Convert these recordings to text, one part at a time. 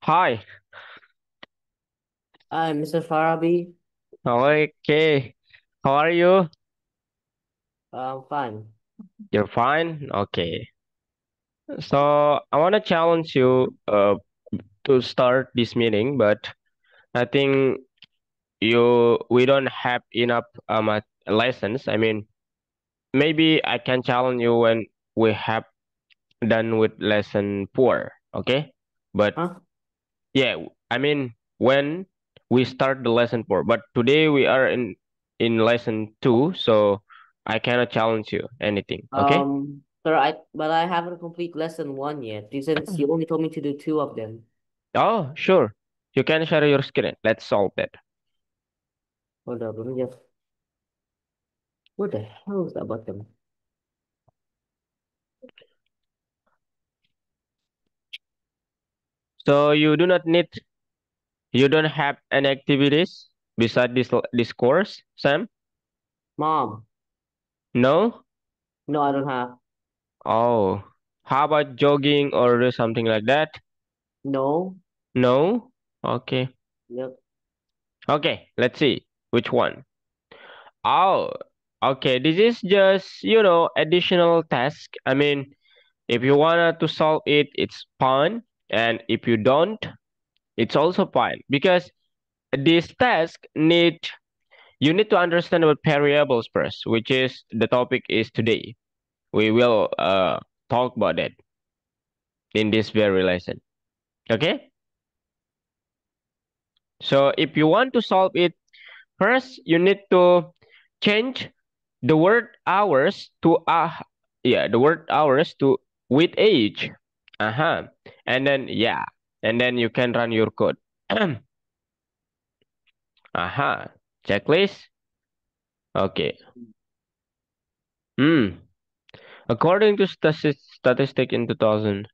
Hi. Hi, Mr. Farabi. Okay. How are you? I'm fine. You're fine? Okay. So I want to challenge you to start this meeting, but I think we don't have enough lessons. I mean, maybe I can challenge you when we have done with lesson 4, okay? But Huh? yeah, I mean when we start the lesson 4, but today we are in lesson 2, so I cannot challenge you anything, okay? Sir, I haven't complete lesson one yet. Since you only told me to do two of them. Oh, sure. You can share your screen. Let's solve that. Hold up, let me just. What the hell is that button? So you don't have any activities beside this course, Sam? Mom. No? No, I don't have. Oh. How about jogging or do something like that? No. No? Okay. Yep. Okay, let's see. Which one? Oh, okay. This is just, additional task. I mean, if you wanna to solve it, it's fun. And if you don't, it's also fine. Because this task you need to understand about variables first, which is the topic is today. We will talk about it in this very lesson. Okay? So if you want to solve it, first you need to change the word hours to the word hours to with age. Uh-huh. And then and then you can run your code. Uh-huh. Checklist. Okay. Hmm. According to statistic in 2000,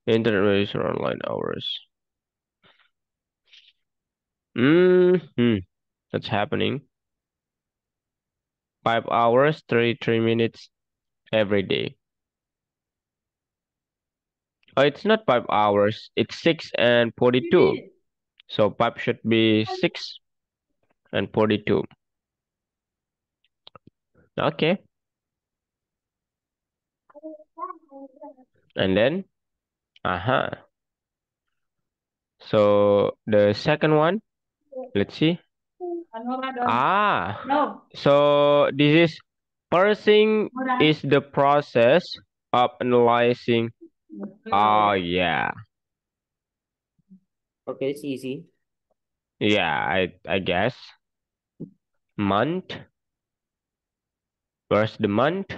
internet rates are online hours. Hmm. That's happening. 5 hours, 33 minutes every day. Oh, it's not 5 hours. It's 6 and 42. So pipe should be 6 and 42. Okay. And then, uh-huh. So the second one, let's see. Ah, so this is parsing is the process of analyzing. Oh yeah, Okay, it's easy. yeah. I guess month. Where's the month?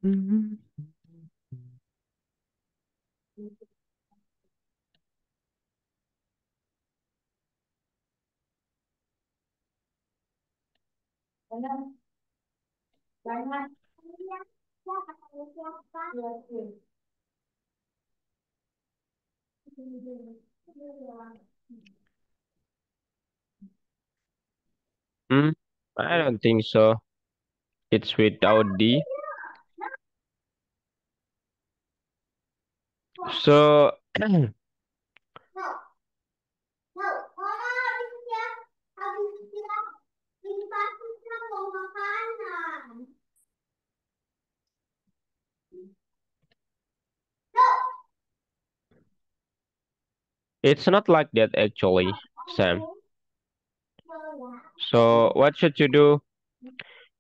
Mhm. Mm, I don't think so. It's without D. So it's not like that actually, Sam. So what should you do?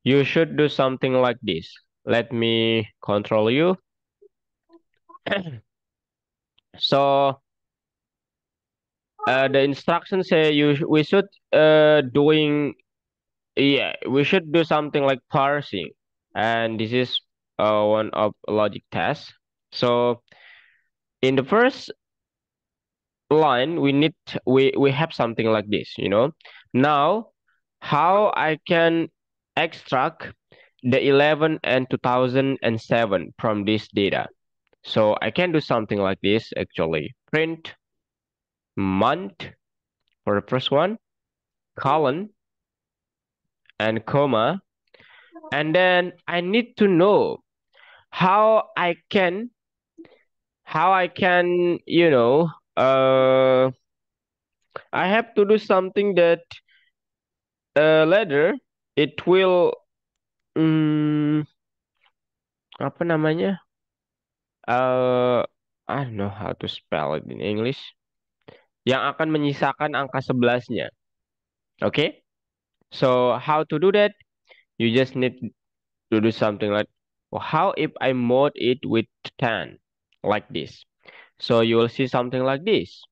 You should do something like this. Let me control you. So the instructions say we should doing we should do something like parsing, and this is one of logic tests. So in the first line we have something like this, now how I can extract the 11 and 2007 from this data. So I can do something like this actually. Print month for the first one, colon, and comma. And then I need to know how I can, uh, I have to do something that later it will, mm, apa namanya? I don't know how to spell it in English. Yang akan menyisakan angka 11-nya. Okay? So how to do that? You just need to do something like, well, how if I mod it with 10 like this? So you will see something like this.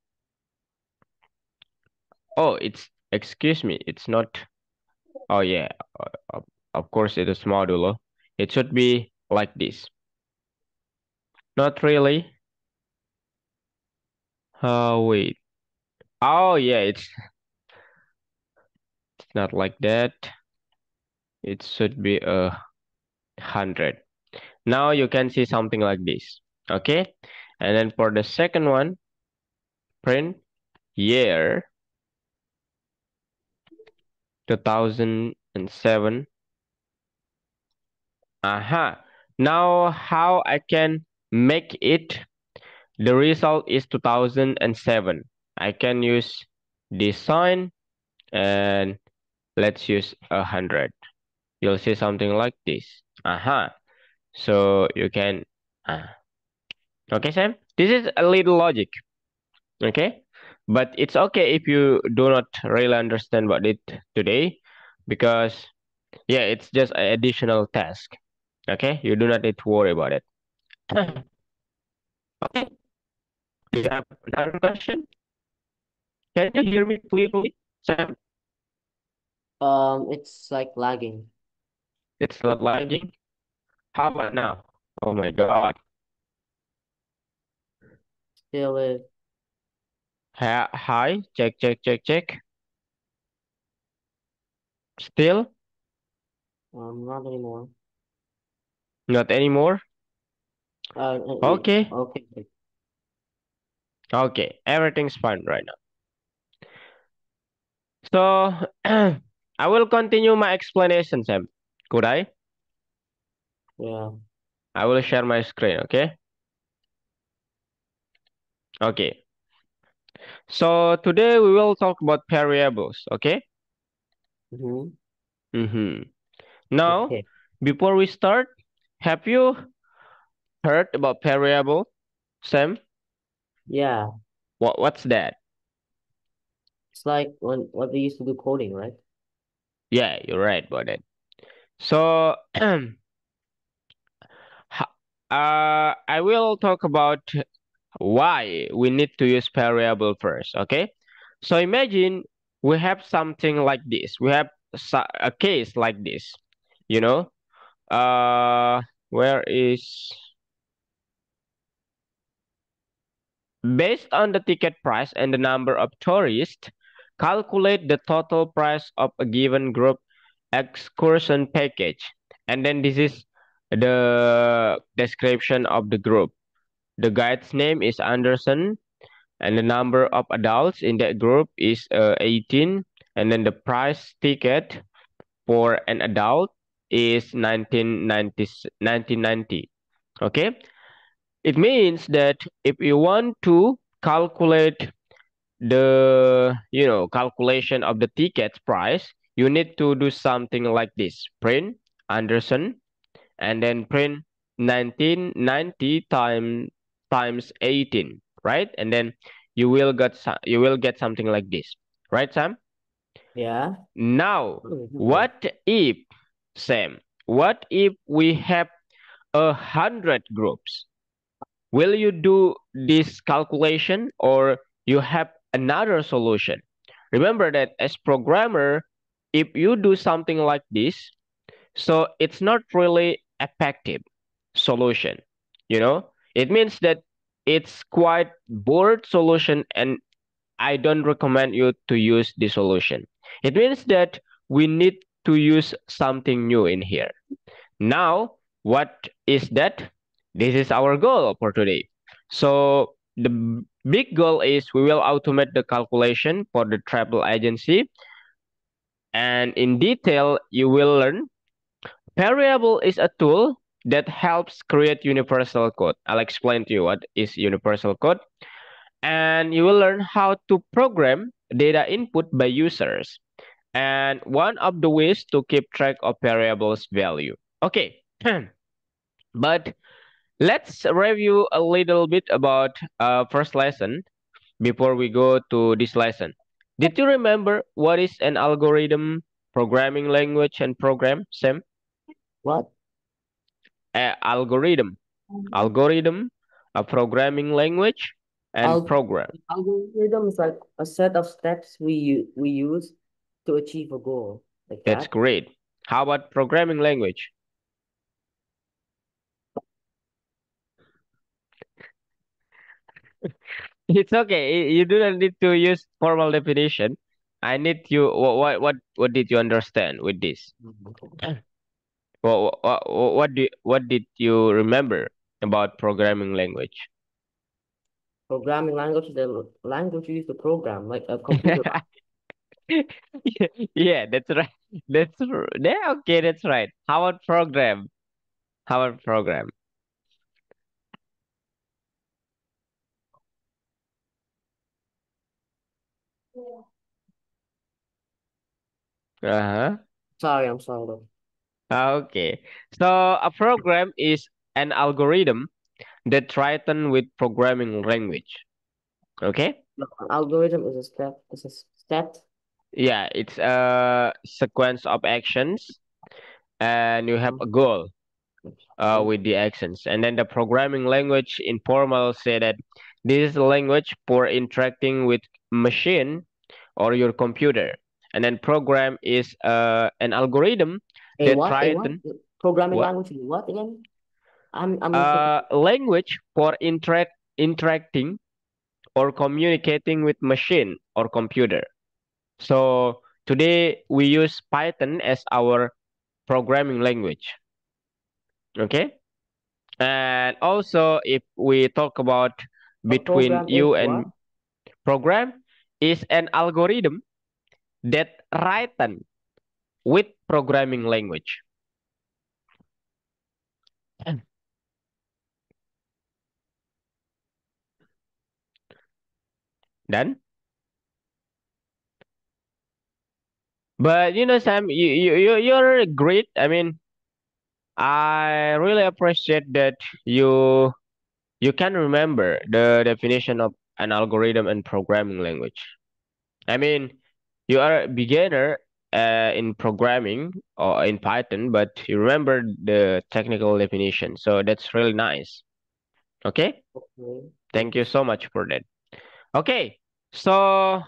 Oh, it's, excuse me, it's not. Oh yeah, of course it is modulo. It should be like this. Not really. Oh wait. Oh yeah, it's not like that. It should be 100. Now you can see something like this. Okay, and then for the second one, print year 2007. Aha. Now how I can make it, the result is 2007. I can use this sign and let's use 100. You'll see something like this. Aha. So you can, uh, okay, Sam? This is a little logic. Okay? But it's okay if you do not really understand about it today because, yeah, it's just an additional task. Okay? You do not need to worry about it. Okay. Do you have another question? Can you hear me clearly, Sam? It's like lagging. It's not lagging. How about now? Oh my God. Still is. Hi. Check, check, check, check. Still Not anymore. not anymore. Okay. Okay. Okay. Everything's fine right now. So I will continue my explanation, Sam. Could I? Yeah. I will share my screen. Okay. Okay. So today we will talk about variables. Okay. Mm-hmm. Mm-hmm. Now, Okay. before we start, have you heard about variable, Sam? Yeah. What's that? It's like when what we used to do coding, right? Yeah, you're right about it. So, I will talk about why we need to use variable first. Okay. So imagine we have something like this. We have a case like this. You know, where is, based on the ticket price and the number of tourists, calculate the total price of a given group excursion package. And then this is the description of the group. The guide's name is Anderson, and the number of adults in that group is 18. And then the price ticket for an adult is 1990. Okay, it means that if you want to calculate the, calculation of the ticket price, you need to do something like this: print Anderson, and then print 1990 times 18, right? And then you will get something like this, right, Sam? Yeah. Now, Okay. what if, Sam, what if we have 100 groups? Will you do this calculation or you have another solution? Remember that as programmer, if you do something like this, so it's not really effective solution. It means that it's quite bored solution, and I don't recommend you to use this solution. It means that we need to use something new in here. Now, what is that? This is our goal for today. So Big goal is we will automate the calculation for the travel agency, and in detail you will learn variable is a tool that helps create universal code. I'll explain to you what is universal code, and you will learn how to program data input by users and one of the ways to keep track of variables value. Okay, but let's review a little bit about first lesson before we go to this lesson. Did you remember what is an algorithm, programming language, and program, Sam? What? Algorithm, algorithm, a programming language, and Al program. algorithm is like a set of steps we use to achieve a goal, like That's that. great. How about programming language? It's okay. You do not need to use formal definition. I need you. What did you understand with this? Mhm. What did you remember about programming language? Programming language is the language used to program, like a computer. Yeah, that's right. Yeah, okay, that's right. How about program? How about program? Uh-huh. Sorry, I'm sorry though. Okay. So a program is an algorithm that written with programming language. Okay? No, an algorithm is a step. Is a step. Yeah, it's a sequence of actions and you have Mhm. a goal Okay. with the actions. And then the programming language informal say that this is a language for interacting with machine or your computer. And then program is an algorithm A that what? A what? written Programming what language is what again? I'm not so confused. language for interacting or communicating with machine or computer. So today we use Python as our programming language. Okay. And also, if we talk about A between program is you what? and program, is an algorithm that written with programming language. Done. But you know, Sam, you're great. I mean, I really appreciate that you can remember the definition of an algorithm and programming language. I mean, you are a beginner in programming or in Python, but you remember the technical definition. So that's really nice. Okay. Okay. Thank Thank you. you so much for that. Okay. So,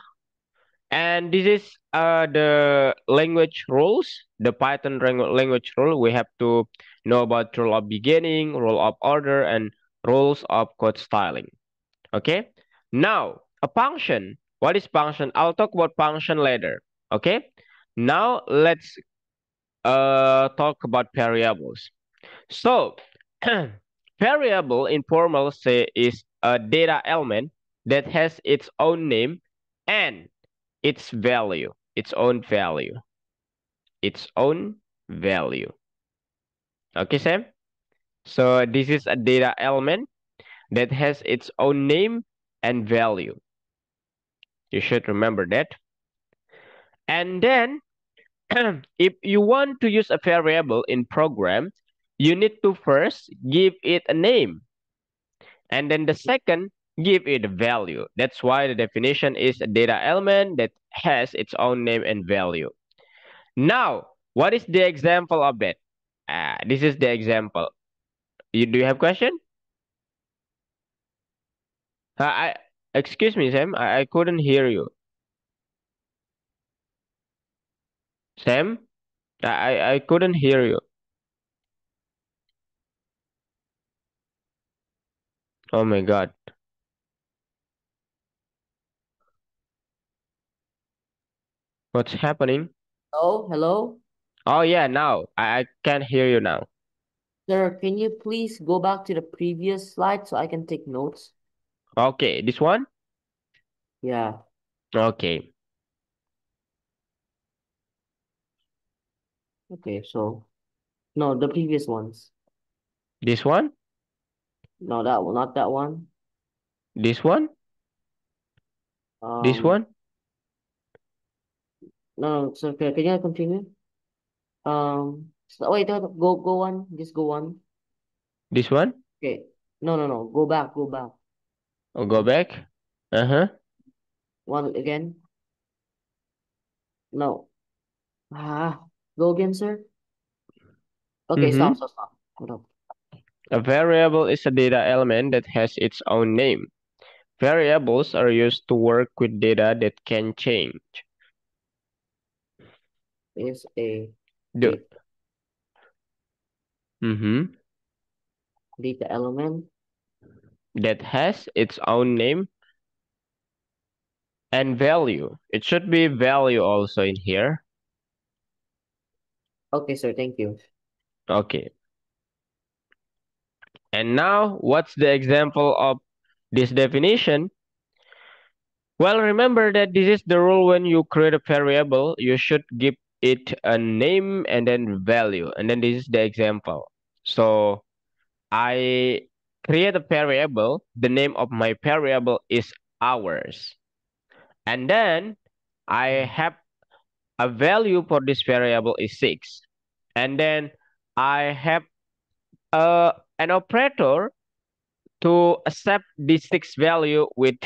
and this is the language rules, the Python language rule. We have to know about rule of beginning, rule of order, and rules of code styling. Okay. Now, a function. What is function? I'll talk about function later. Okay. Now let's talk about variables. So, variable in formal say is a data element that has its own name and its value, its own value, its own value. Okay, Sam? So this is a data element that has its own name and value. You should remember that. And then, if you want to use a variable in program, you need to first give it a name. And then the second, give it a value. That's why the definition is a data element that has its own name and value. Now, what is the example of it? This is the example. Do you have question? Excuse me, Sam. I couldn't hear you. Sam, I couldn't hear you. Oh my God, what's happening? Oh, hello? Oh yeah, now I can hear you now. Sir, can you please go back to the previous slide so I can take notes? Okay, this one? Yeah. Okay. Okay, so no, the previous ones. This one? No, that one, not that one. This one? This Um, one? no, so can you continue? So, wait, go one, just go one. This one? Okay. No, no, no. Go back. Oh, go back. Uh-huh. One again. No. Ah, go again, sir. Okay, stop, Mm-hmm. stop, stop. Hold up. A variable is a data element that has its own name. Variables are used to work with data that can change. Is a The, data, mm-hmm. data element. That has its own name and value. It should be value also in here. Okay, sir. Thank you. Okay. And now, what's the example of this definition? Well, remember that this is the rule when you create a variable, you should give it a name and then value. And then this is the example. So I create a variable. The name of my variable is hours. And then I have a value for this variable is 6. And then I have an operator to accept this 6 value with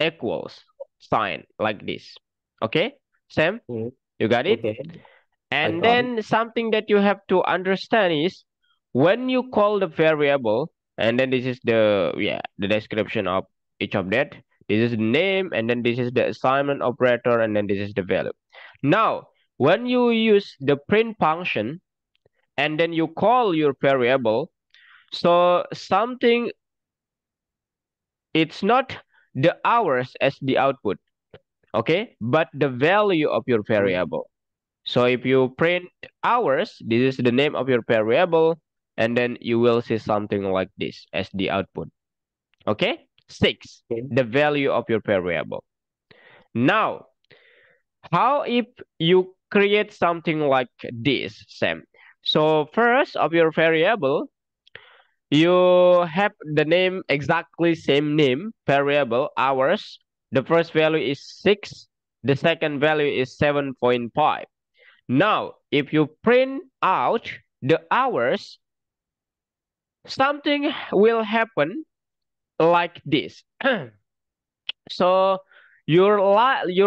equals sign like this. Okay, Sam, Mm, you got it? okay, I And got it. then something that you have to understand is when you call the variable, and then this is the the description of each of that. This is the name, and then this is the assignment operator, and then this is the value. Now, when you use the print function, and then you call your variable, so something it's not the hours as the output, okay, but the value of your Mm, variable. So if you print hours, this is the name of your variable, and then you will see something like this as the output. Okay? 6, okay. the value of your variable. Now, how if you create something like this, Sam? So first of your variable, you have the name exactly same name, variable, hours. The first value is 6, the second value is 7.5. Now, if you print out the hours, something will happen like this. So your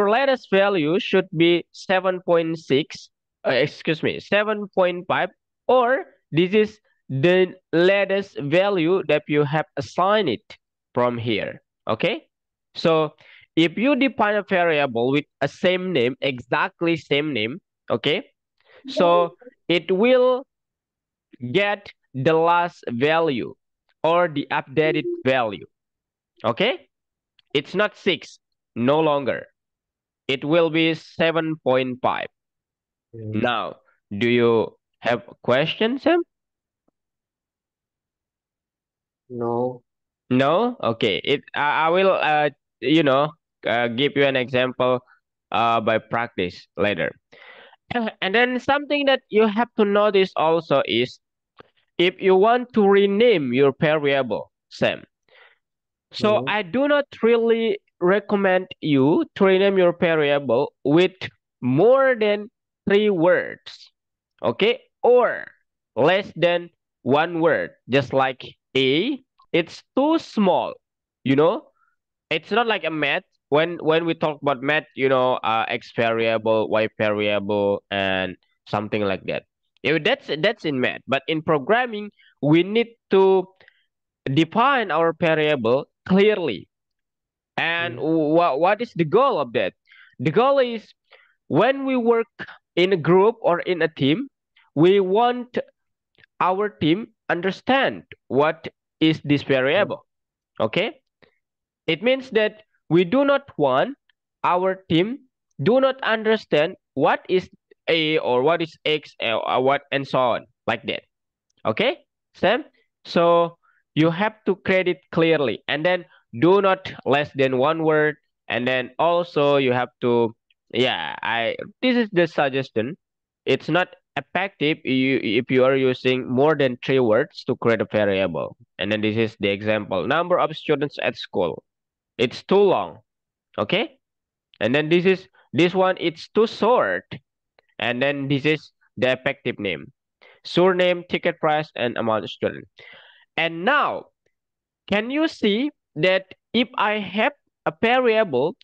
latest value should be 7.6, excuse me, 7.5, or this is the latest value that you have assigned it from here. Okay? So if you define a variable with a same name, exactly same name, okay? So it will get the last value or the updated value. Okay? It's not 6, no longer. It will be 7.5. Mm, Now, do you have a question, Sam? no. No? Okay. I will you know give you an example by practice later. And then something that you have to notice also is if you want to rename your variable, Sam. So Mm, I do not really recommend you to rename your variable with more than 3 words, okay? Or less than 1 word, just like A. It's too small, you know? It's not like a math. When we talk about math, X variable, Y variable, and something like that. That's in math. But in programming, we need to define our variable clearly. And mm, what is the goal of that? The goal is when we work in a group or in a team, we want our team understand what is this mm, variable. Okay? It means that we do not want our team do not understand what is A or what is X or what and so on like that. Okay, Sam? So you have to create it clearly. And then do not less than one word. And then also you have to, yeah, I this is the suggestion. It's not effective if you are using more than 3 words to create a variable. And then this is the example: number of students at school. It's too long. Okay. And then this one, it's too short. And then this is the effective name: surname, ticket price, and amount of student. And now, can you see that if I have a variable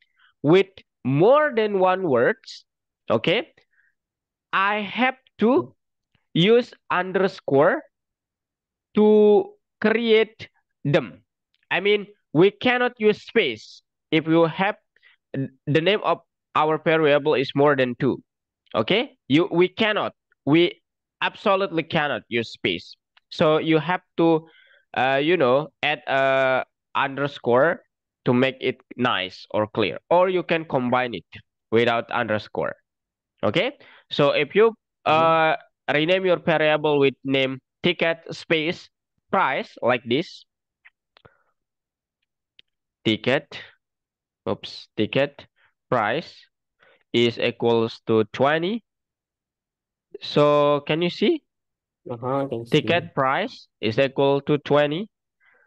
with more than one words, okay, I have to use underscore to create them. I mean, we cannot use space if you have the name of our variable is more than two. Okay, we cannot, we absolutely cannot use space. So you have to add a underscore to make it nice or clear, or you can combine it without underscore. Okay, so if you Mhm. uh rename your variable with name ticket space price like this: ticket, ticket price is equals to 20. So can you see? Uh-huh, I can see. Ticket price is equal to 20.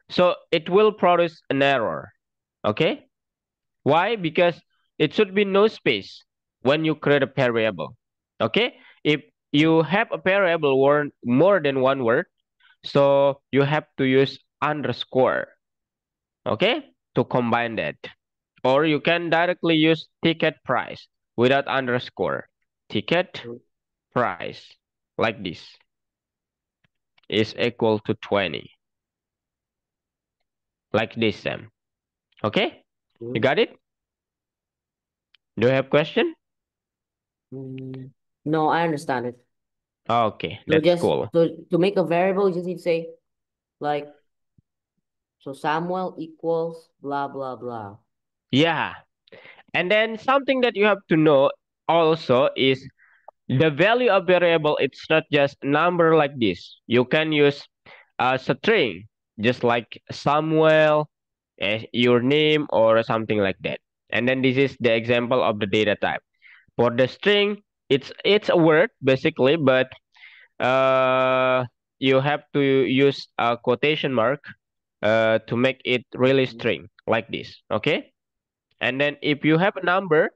So it will produce an error. Okay? Why? Because it should be no space when you create a variable. Okay? If you have a variable word more than one word, so you have to use underscore. Okay? To combine that. Or you can directly use ticket price without underscore. Ticket Mhm. price like this is equal to 20. Like this, Sam. Okay? You Mhm. got it? Do you have question? Mm, no, I understand it. Okay, So that's just cool. to make a variable, you just need to say like, so Samuel equals blah blah blah. Yeah. And then something that you have to know also is the value of variable. It's not just number like this. You can use a string, just like Samuel, your name, or something like that. And then this is the example of the data type. For the string, it's a word basically, but uh, you have to use a quotation mark to make it really Mhm. string like this. Okay. And then if you have a number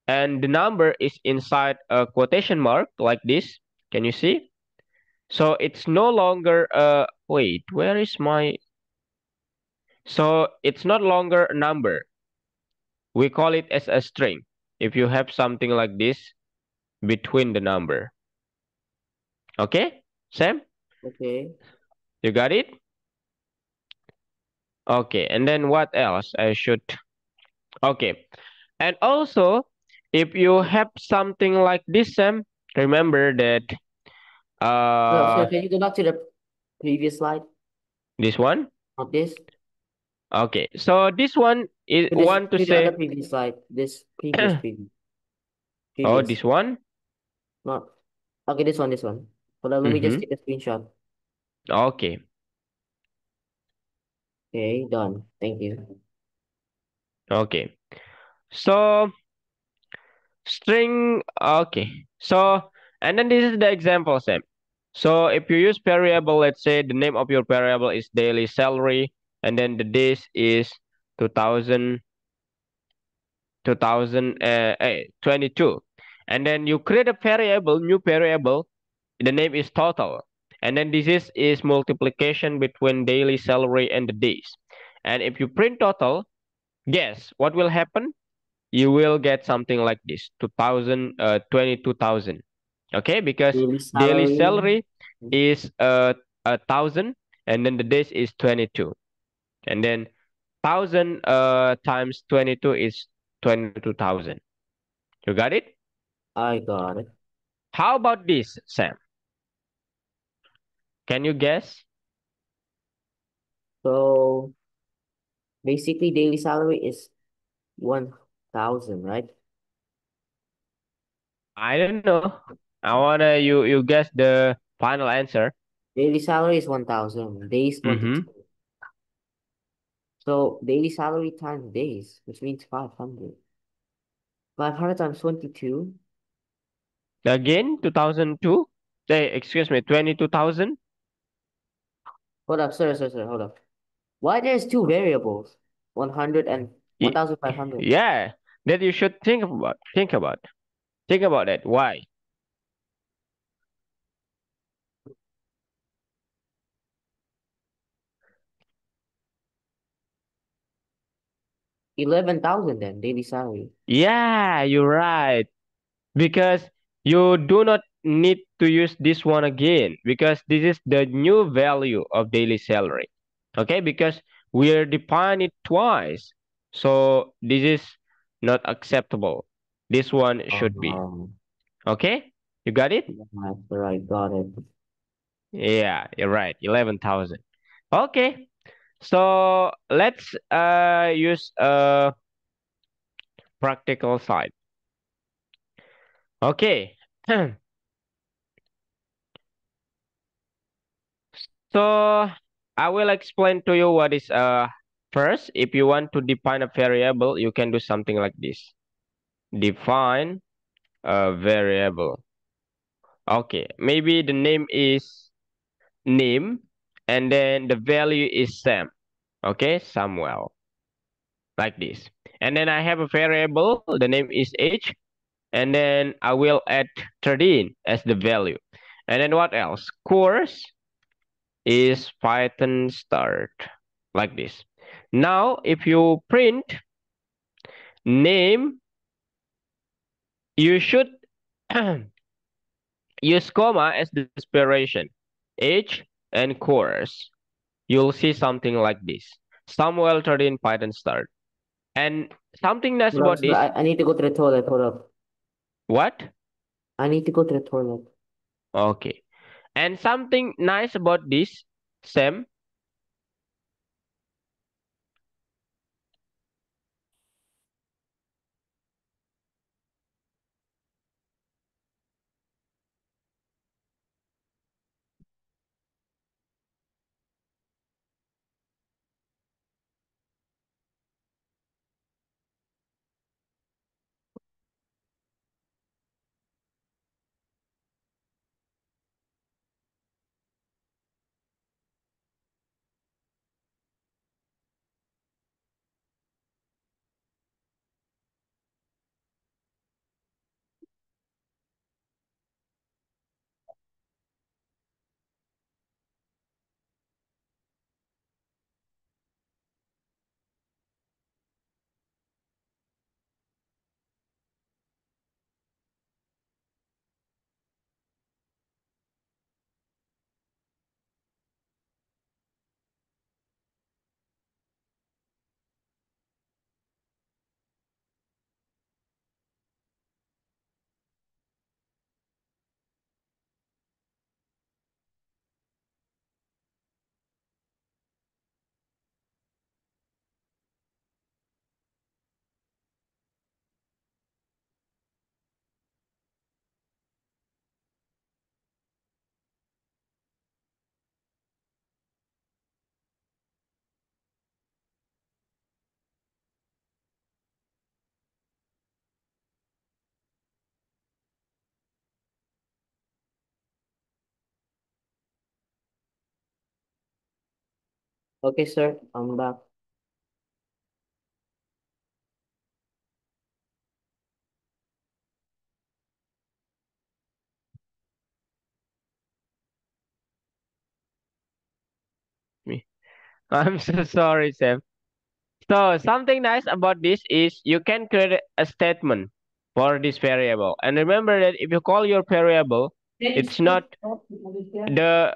and the number is inside a quotation mark like this, can you see? So it's no longer wait, where is my, so it's not longer a number. We call it as a string. If you have something like this between the number. Okay? Sam, Okay. you got it? Okay, and then what else I should, okay. And also, if you have something like this, Sam, remember that So uh can you go back to the previous slide? this one. Not this. Okay, so this one is To this want to to the other say previous slide. This oh, previous. this one. Not okay, this one. Hold on, let me just Mm-hmm. take a screenshot. Okay, Okay, done. Thank you. okay. So string. Okay, so and then this is the example, Sam. So if you use variable, let's say the name of your variable is daily salary, and then the days is 2000 2022, and then you create a variable, new variable, the name is total, and then this is multiplication between daily salary and the days. And if you print total, guess what will happen? You will get something like this: 22,000. Okay, because Daily daily salary. salary is 1,000, and then the days is 22, and then 1,000 times 22 is 22,000. You got it? I got it. How about this, Sam? Can you guess? So basically daily salary is 1,000, right? I don't know. I wanna you guess the final answer. Daily salary is 1,000. Days Mm-hmm. 22. So daily salary times days, which means 500. 500 times 22. Again, 2002. Excuse me, 22,000. Hold up, sir, hold up. Why there's two variables? 100 and Ye- 1,500. Yeah, that you should think about. Think about it. Why? 11,000 then, daily salary. Yeah, you're right. Because you do not need to use this one again because this is the new value of daily salary. Okay, because we are defined it twice. So this is not acceptable. This one should be. Um, Okay? You got it? right, got it. Yeah, you're right. 11,000. Okay. So let's use a practical side. Okay. So I will explain to you what is first. If you want to define a variable, you can do something like this. Define a variable. Okay, maybe the name is name, and then the value is Sam. Okay, Samuel, like this. And then I have a variable. The name is age, and then I will add 13 as the value. And then what else? Course is Python start, like this. Now, if you print name, you should use comma as the separation. Age and course. You'll see something like this. Samuel 13 Python start. And something nice Hold up, about sir, this, I need to go to the toilet. Hold up. what? I need to go to the toilet. Okay. And something nice about this, Sam. Okay, sir, I'm back. Me. I'm so sorry, Sam. So something nice about this is you can create a statement for this variable. And remember that if you call your variable, it's not the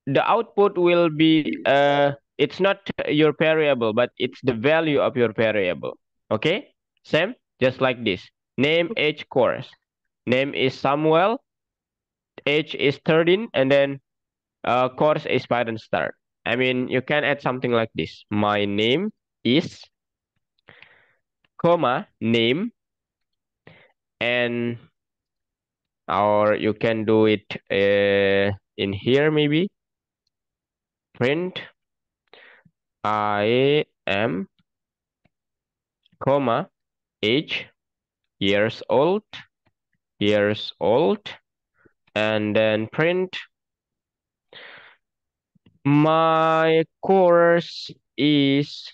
the output will be it's not your variable, but it's the value of your variable. Okay? Same, just like this. Name, age, course. Name is Samuel, age is 13, and then course is Python start. I mean, you can add something like this. My name is, comma, name, and or you can do it in here maybe. Print I M, comma, age, years old, years old, and then print my course is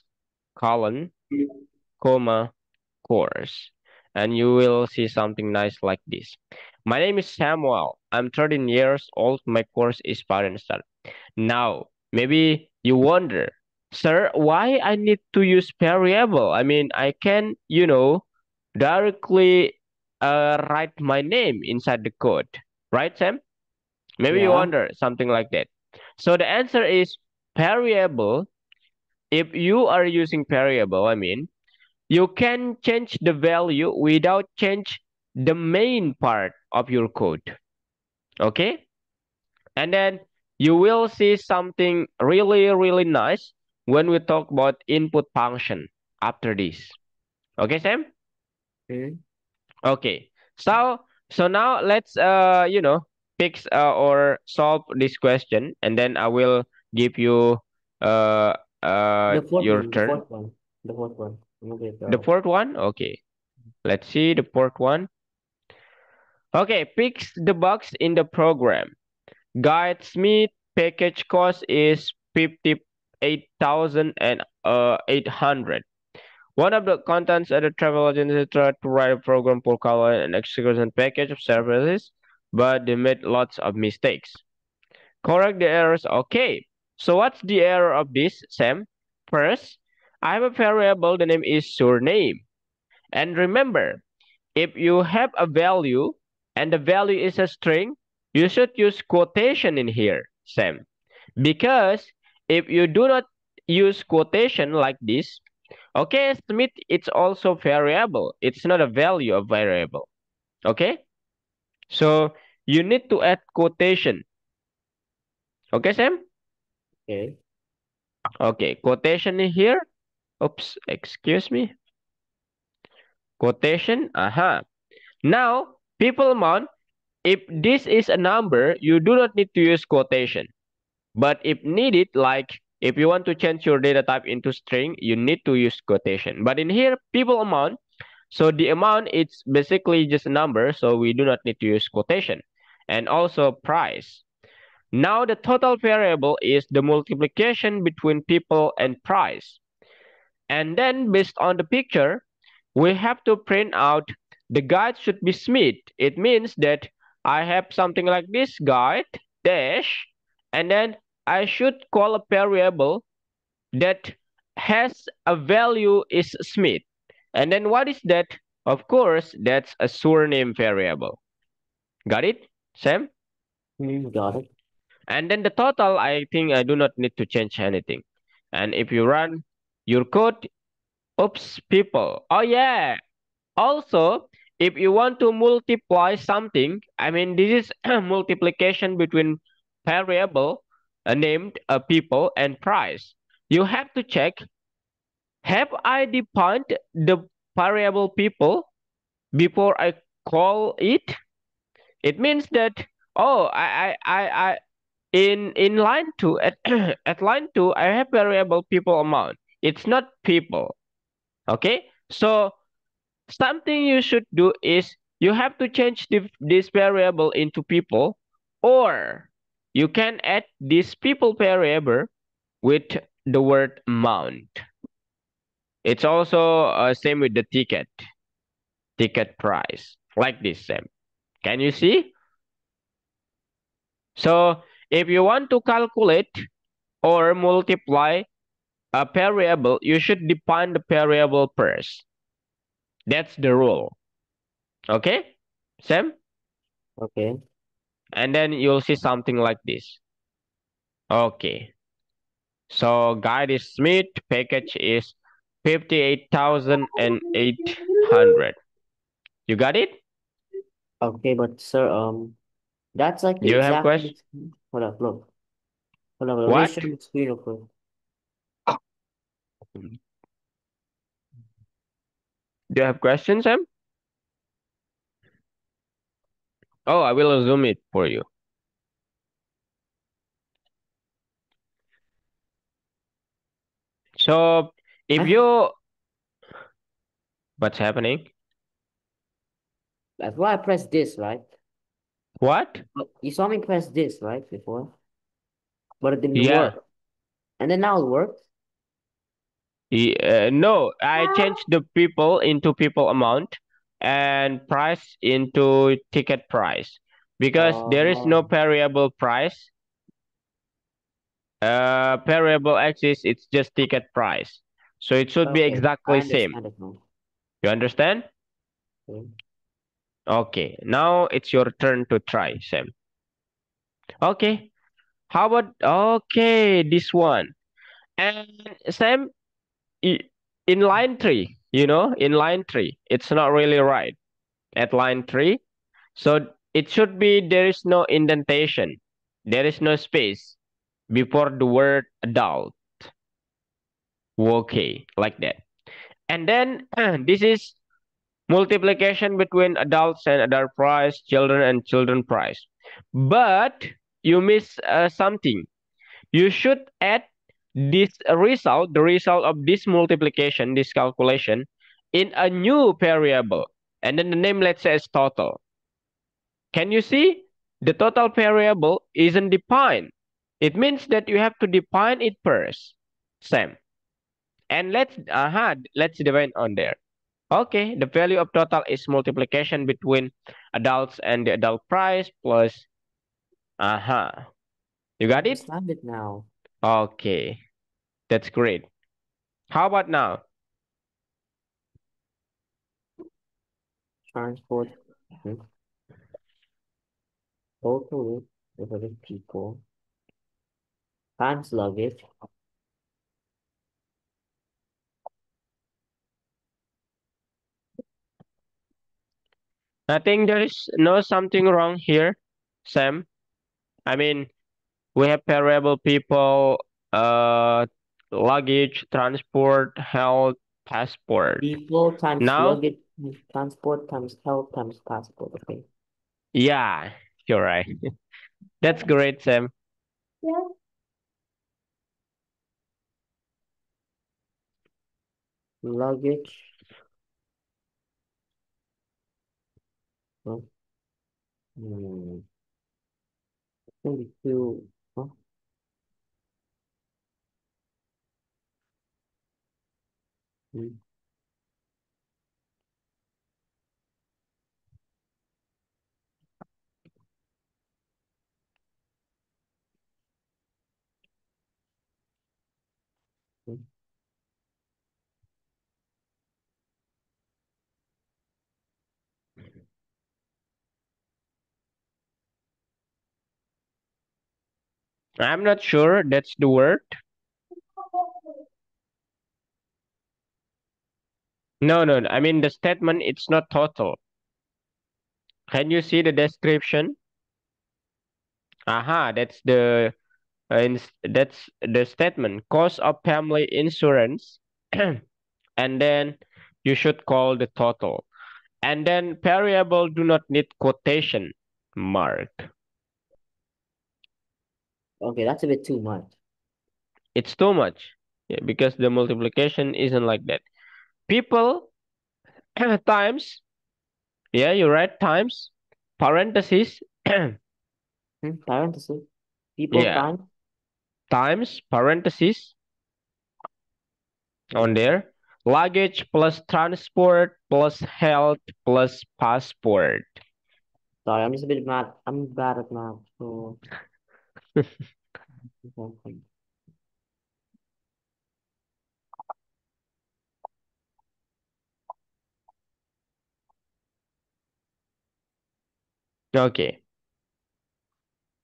colon, comma, course. And you will see something nice like this. My name is Samuel. I'm 13 years old. My course is parent study. Now, maybe you wonder, sir, why I need to use variable? I mean, I can, directly write my name inside the code, right, Sam? Maybe you Yeah. wonder something like that. So the answer is variable. If you are using variable, I mean, you can change the value without change the main part of your code. Okay? And then you will see something really, really nice when we talk about input function after this. Okay, Sam? Hmm. Okay. So now let's fix or solve this question, and then I will give you uh The fourth your one, the turn. fourth one, the fourth one. Okay, The go. fourth one? Okay. Let's see the fourth one. Okay, fix the bugs in the program. Guide Smith package cost is 58,800. One of the contents of the travel agency tried to write a program for color and execution package of services, but they made lots of mistakes. Correct the errors. Okay. So what's the error of this, Sam? First, I have a variable. The name is surname. And remember, if you have a value and the value is a string, you should use quotation in here, Sam. Because if you do not use quotation like this, okay, Smith, it's also variable. It's not a value of variable. Okay? So you need to add quotation. Okay, Sam? Okay. Okay, quotation in here. Oops, excuse me. Quotation. Aha. Now, people amount, if this is a number, you do not need to use quotation. But if needed, like if you want to change your data type into string, you need to use quotation. But in here, people amount, so the amount is basically just a number, so we do not need to use quotation. And also price. Now the total variable is the multiplication between people and price. And then based on the picture, we have to print out the guide should be Smith. It means that I have something like this guide dash, and then I should call a variable that has a value is Smith. And then what is that? Of course, that's a surname variable. Got it, Sam? Got it. And then the total, I think I do not need to change anything. And if you run your code, oops, people. Oh yeah, also, if you want to multiply something, I mean, this is multiplication between variable named people and price. You have to check, have I defined the variable people before I call it? It means that, oh, in line two, at, at line two, I have variable people amount. It's not people. Okay? So something you should do is you have to change this variable into people, or you can add this people variable with the word amount. It's also same with the ticket price, like this, Sam. Can you see? So if you want to calculate or multiply a variable, you should define the variable first. That's the rule. Okay, Sam? Okay. And then you'll see something like this. Okay. So guide is Smith, package is 58,800. You got it? Okay, but sir, that's like Do the you have exact question? thing. Hold up, look. Hold up, let me What? share the screen real quick. Do you have questions, Sam? Oh, I will zoom it for you. So If you, what's happening? That's why I pressed this, right? What? But you saw me press this, right, before? But it didn't Yeah. work. And then now it works. No, I changed the people into people amount and price into ticket price because there is no Oh, variable price. Variable axis, it's just ticket price. So it should be okay. I exactly same. understand it now. You understand? Okay. Okay, now it's your turn to try, Sam. Okay, how about, okay, this one. And Sam, i- in line three, in line three, it's not really right. At line three, so it should be there is no indentation, there is no space before the word adult. Okay, like that. And then this is multiplication between adults and adult price, children and children price. But you miss something. You should add this result, the result of this multiplication, this calculation, in a new variable. And then the name, let's say, is total. Can you see? The total variable isn't defined. It means that you have to define it first. Same. And let's define on there. Okay, the value of total is multiplication between adults and the adult price plus You I got it? understand it now. Okay, that's great. How about now? Transport. Hmm. Total divided people times luggage. I think there is no something wrong here, Sam. I mean, we have variable people, uh, luggage, transport, health, passport. People times Now, luggage times transport times health times passport. Okay. yeah, you're right. That's great, Sam. Yeah. Luggage. Huh? Hmm. 22. Huh? Hmm. Hmm. I'm not sure that's the word. No, no, I mean the statement, it's not total. Can you see the description? That's the statement. Cost of family insurance, and then you should call the total. And then variable do not need quotation mark. Okay, that's a bit too much. It's too much. Yeah, because the multiplication isn't like that. People times, yeah, you write times, parentheses, Hmm. Parentheses. People yeah, times. times, parentheses on Yeah. there. Luggage plus transport plus health plus passport. Sorry, I'm just a bit mad. I'm bad at math. So okay. Okay.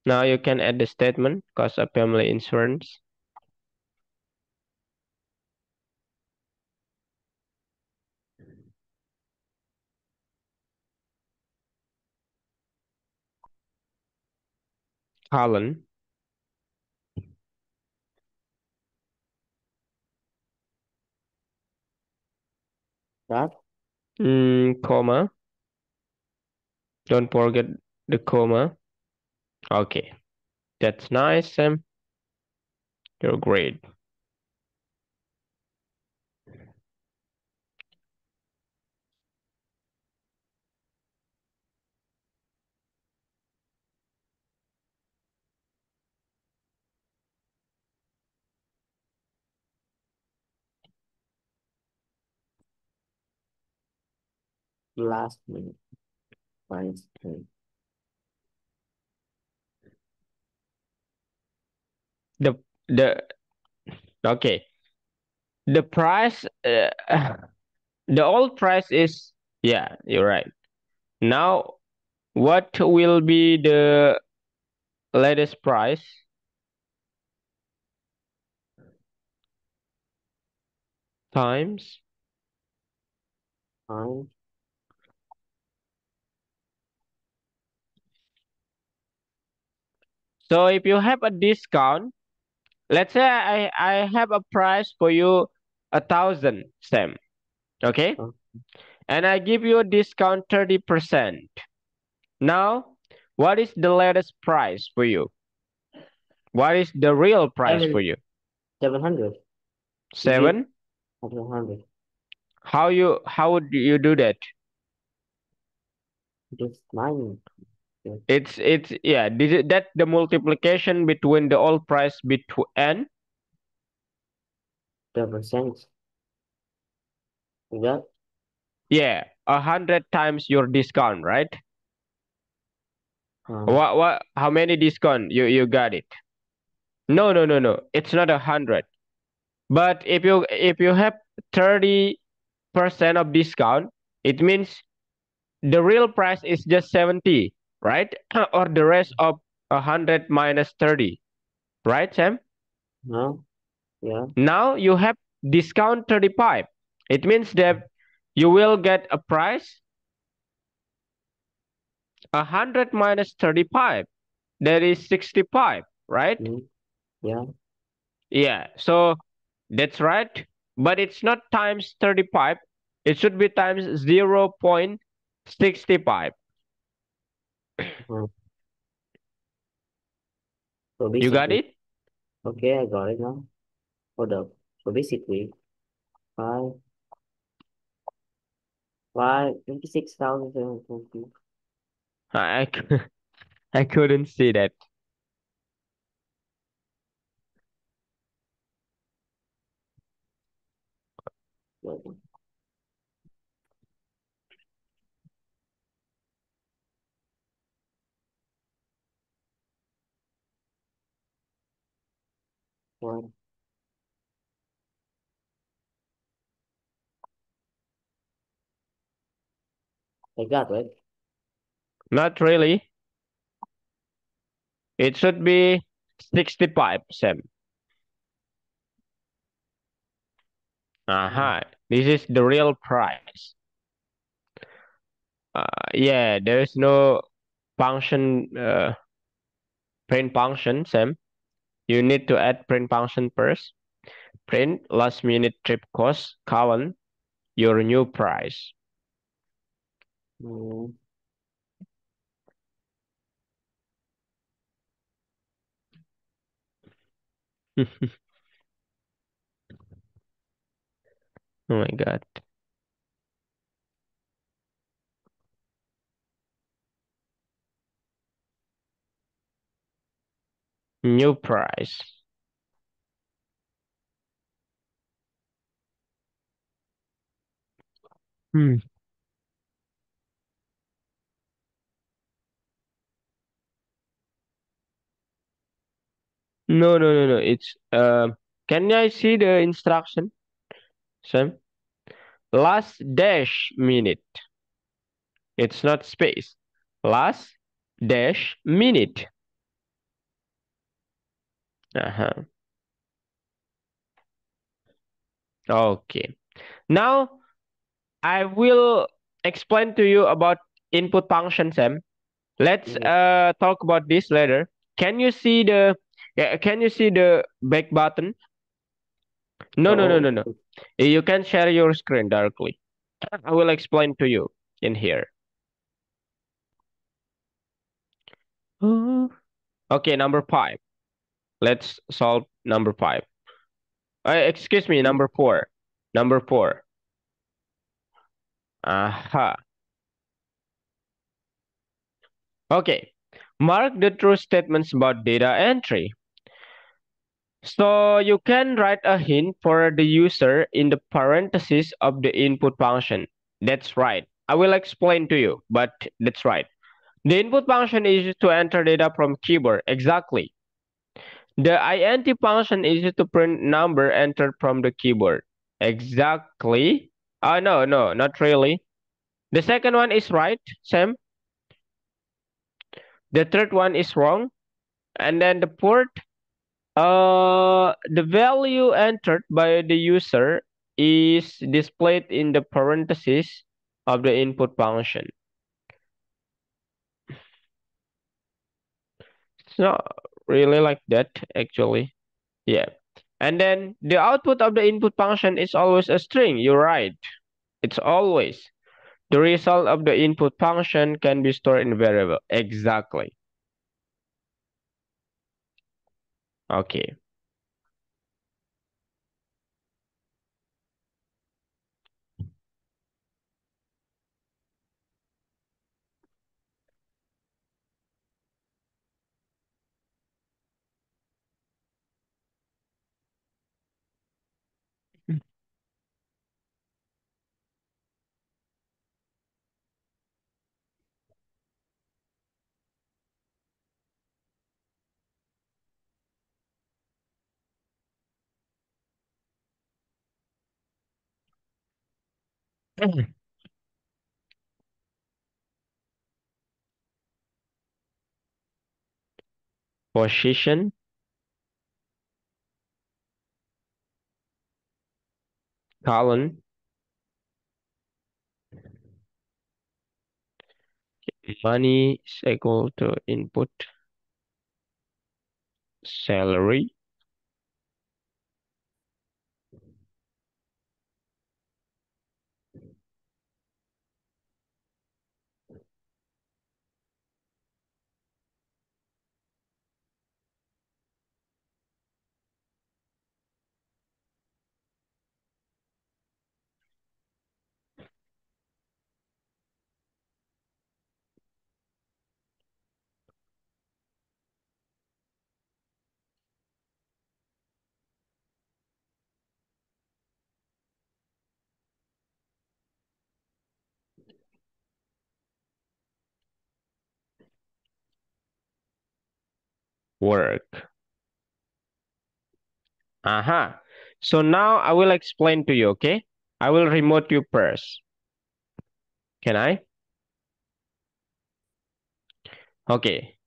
Now you can add the statement cost of family insurance colon, That. comma. Don't forget the comma. Okay, that's nice, Sam. You're great. last minute price tag. The the okay. The price the old price is, yeah, you're right. Now what will be the latest price times? Time. So if you have a discount, let's say I have a price for you 1,000, Sam. Okay? uh, And I give you a discount 30%. Now, what is the latest price for you? What is the real price for seven you? 700. You give 7? 700. How would you do that? Just nine. It's yeah, that the multiplication between the old price between and 12%. You got yeah, 100 times your discount, right? uh, What how many discount you got it? No. It's not 100. But if you have 30% of discount, it means the real price is just 70, right? Or the rest of 100 minus 30, right, Sam? no, yeah. Now you have discount 35. It means that you will get a price 100 minus 35. That is 65, right? Mm, yeah. Yeah, so that's right. But it's not times 35. It should be times 0.65. uh, so You got basically, it? okay, I got it now. Hold up. So basically, five, 26,750. I, I couldn't see that. One, I got it. Not really. It should be 65, Sam. Mm, Uh-huh. This is the real price. Yeah, there is no function, print function, Sam. You need to add print function first. Print last minute trip cost column your new price. mm, Oh my god. New price. Hmm. No. It's can I see the instruction, Sam? Last dash minute. It's not space. Last dash minute. Uh-huh. Okay. Now I will explain to you about input function, Sam. Let's mm. talk about this later. Can you see the can you see the back button? No. Oh, You can share your screen directly. I will explain to you in here. Uh, Okay, number 5. Let's solve number 5. Excuse me, mm, number 4. Number 4. Aha. Okay. Mark the true statements about data entry. So you can write a hint for the user in the parentheses of the input function. That's right. I will explain to you, but that's right. The input function is used to enter data from keyboard. Exactly. The INT function is used to print number entered from the keyboard. Exactly. No, no, not really. The second one is right, Sam. The third one is wrong. And then the fourth, the value entered by the user is displayed in the parentheses of the input function. It's not really like that, actually. Yeah. And then the output of the input function is always a string. You're right. It's always. The result of the input function can be stored in variable. Exactly. Okay. Position, column, money is equal to input, salary, work. Aha. So now I will explain to you, okay? I will remote you first. Can I? Okay.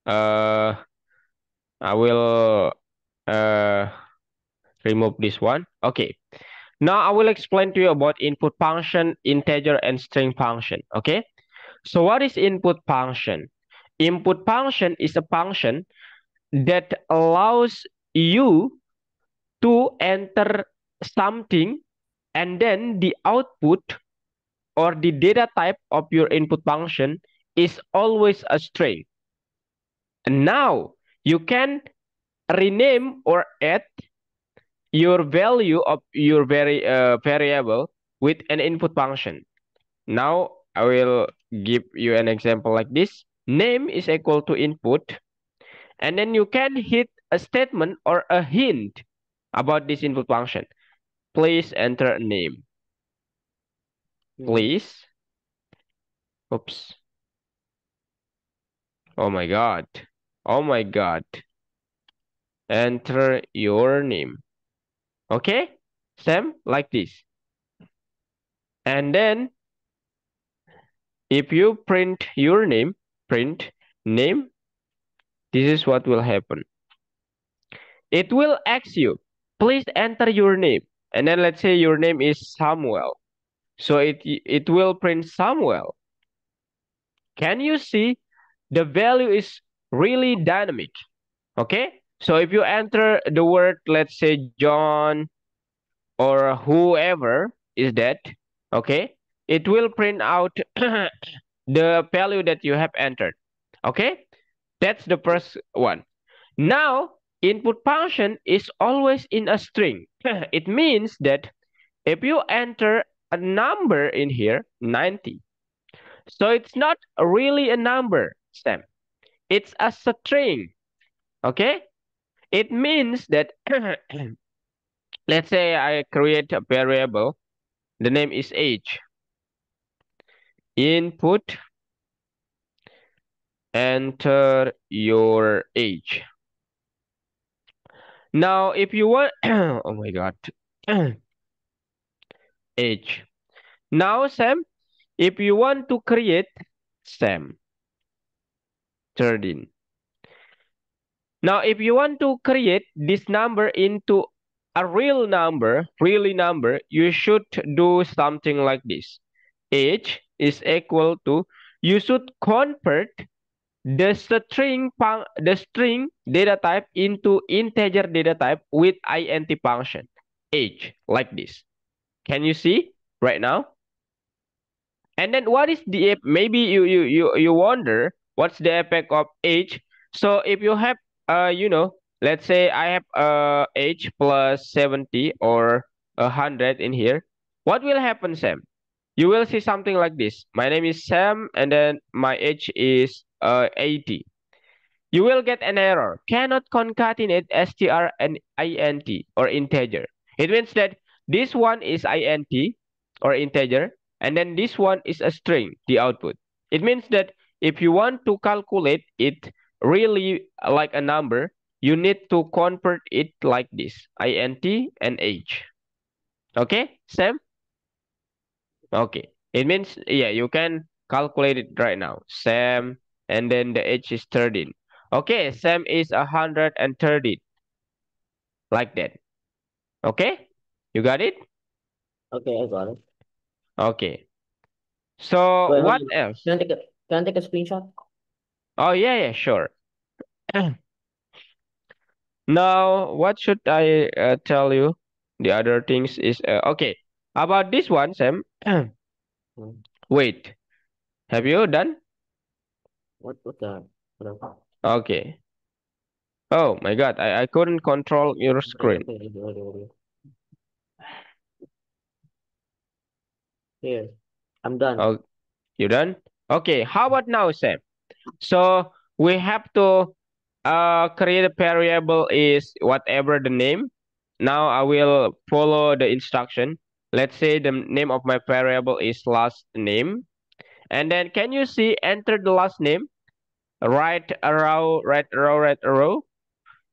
Uh, I will uh remove this one. Okay. Now I will explain to you about input function, integer, and string function. Okay. So what is input function? Input function is a function that allows you to enter something, and then the output or the data type of your input function is always a string. And now you can rename or add your value of your variable with an input function. Now I will give you an example like this. Name is equal to input, and then you can hit a statement or a hint about this input function. Please enter a name. Hmm. Please. Oops. Oh my god. Oh my god. Enter your name. Okay? Sam, like this. And then if you print your name, print name, this is what will happen. It will ask you, please enter your name. And then let's say your name is Samuel. So it will print Samuel. Can you see the value is really dynamic? Okay? So if you enter the word, let's say John or whoever is that, okay? It will print out the value that you have entered. Okay? That's the first one. Now, input function is always in a string. It means that if you enter a number in here, 90, so it's not really a number, Sam. It's a string. Okay? It means that, let's say I create a variable, the name is age. Input, enter your age. Now, if you want, oh my God, age. Now, Sam, if you want to create Sam 13. Now, if you want to create this number into a real number, really number, you should do something like this. Age is equal to, you should convert the string data type into integer data type with int function. Age, like this. Can you see right now? And then what is maybe you wonder what's the effect of age. So if you have let's say I have age plus 70 or 100 in here, what will happen, Sam? You will see something like this. My name is Sam and then my age is 80. You will get an error. Cannot concatenate str and int or integer. It means that this one is int or integer, and then this one is a string, the output. It means that if you want to calculate it really like a number, you need to convert it like this, int and age. Okay, Sam? Okay. It means, yeah, you can calculate it right now. Sam, and then the age is 13. Okay, Sam is 130, like that. Okay? You got it? Okay, I got it. Okay. So Wait, hold what on. else? Can I take a screenshot? Oh, yeah, yeah, sure. Now, what should I tell you? The other things is, okay. About this one, Sam. Hmm. Wait, have you done? What the? What Okay. Oh my God, I couldn't control your okay, screen. okay, okay. Here, I'm done. Oh, you done? Okay, how about now, Sam? So we have to create a variable is whatever the name. Now I will follow the instruction. Let's say the name of my variable is last name. And then can you see enter the last name? Right arrow, right arrow, right arrow.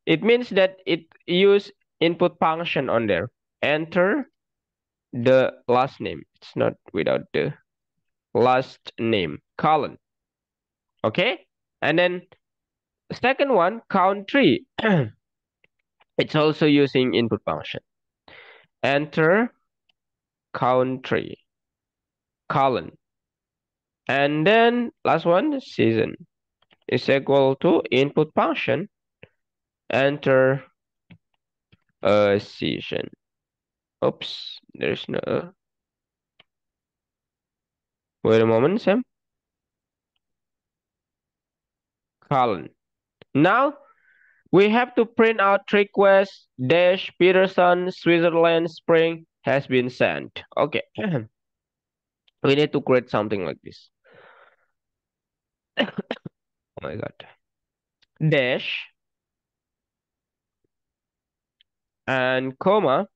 It means that it use input function on there. Enter the last name. It's not without the last name colon. Okay? And then second one, country. It's also using input function. Enter country colon. And then last one, season is equal to input function. Enter a season. Oops, there's no. Wait a moment, Sam. Colon. Now we have to print out request dash Peterson Switzerland Spring has been sent. Okay. We need to create something like this. Oh my God. Dash and comma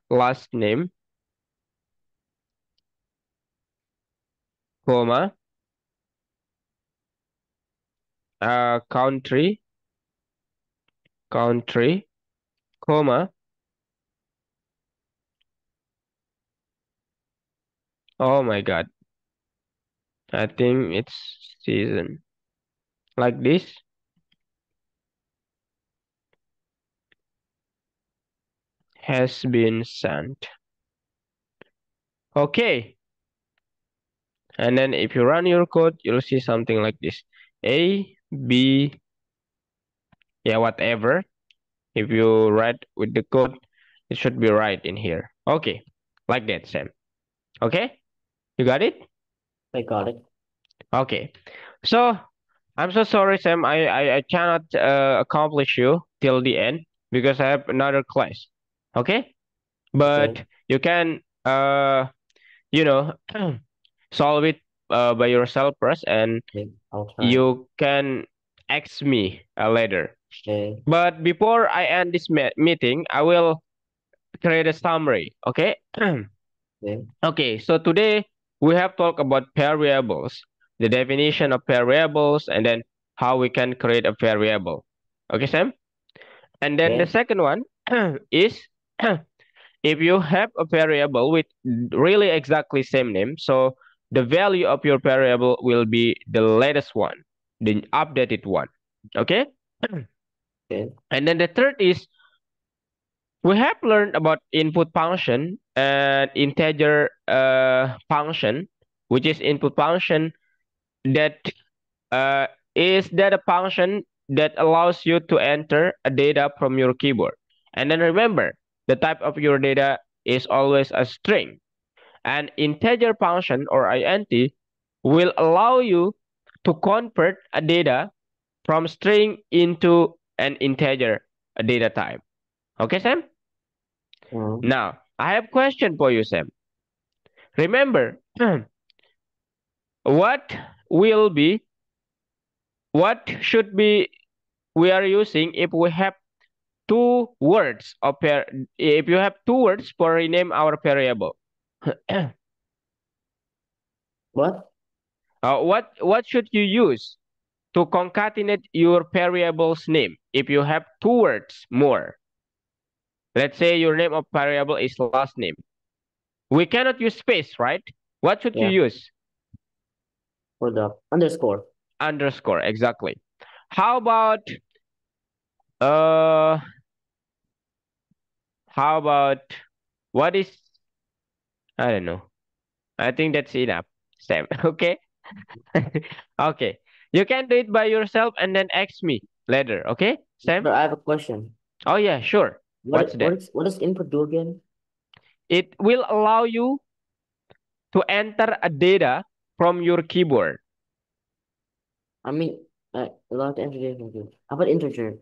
last name comma country country comma, oh my God, I think it's season, like this. Has been sent. Okay, and then if you run your code you'll see something like this. A B, yeah, whatever. If you write with the code it should be right in here. Okay, like that, Sam. Okay, you got it. I got it. Okay, so I'm so sorry, Sam. I cannot accomplish you till the end because I have another class. Okay, Okay, but you can you know solve it by yourself first, and okay, I'll try. you can ask me later. Okay, But before I end this meeting, I will create a summary. Okay. okay, Okay. So today we have talked about variables, the definition of variables, and then how we can create a variable. Okay, Sam? And then the Okay. second one is if you have a variable with really exactly same name, so the value of your variable will be the latest one, the updated one. Okay? Okay. And then the third is we have learned about input function and integer function, which is input function that uh, is that a function that allows you to enter a data from your keyboard. And then remember, the type of your data is always a string. An integer function or int will allow you to convert a data from string into an integer data type. Okay, Sam? Mm. Now, I have a question for you, Sam. Remember, what will be, what should be we are using if we have two words of if you have two words for rename our variable? What? What should you use to concatenate your variable's name if you have two words more? Let's say your name of variable is last name. We cannot use space, right? What should you Yeah. use? For the underscore. Underscore, exactly. How about uh how about what is I don't know. I think that's enough, Sam. Okay? Okay. You can do it by yourself and then ask me later, okay, Sam? But I have a question. Oh yeah, sure. What's that? What does input do again? It will allow you to enter a data from your keyboard. I mean, a lot of integer. How about integer?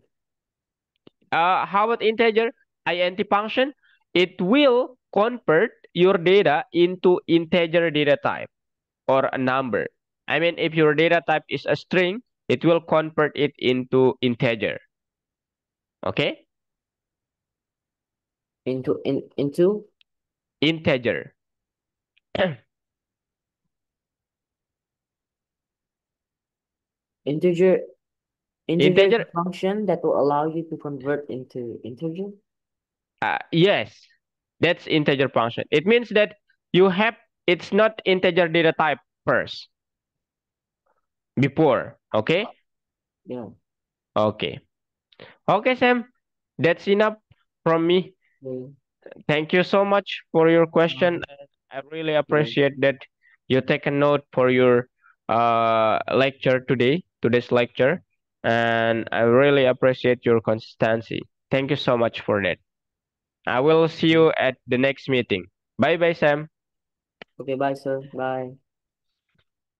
How about integer? INT function. It will convert your data into integer data type or a number. I mean, if your data type is a string, it will convert it into integer. Okay? Into Integer. integer. Integer is Integer. a function that will allow you to convert into integer. Yes, that's integer function. It means that you have it's not integer data type first before. Okay? Yeah. Okay. Okay, Sam. That's enough from me. Okay. Thank you so much for your question. Um, I really yeah. appreciate that you take a note for your lecture today, today's lecture, and I really appreciate your consistency. Thank you so much for that. I will see you at the next meeting. Bye bye, Sam. Okay. Bye, sir. Bye.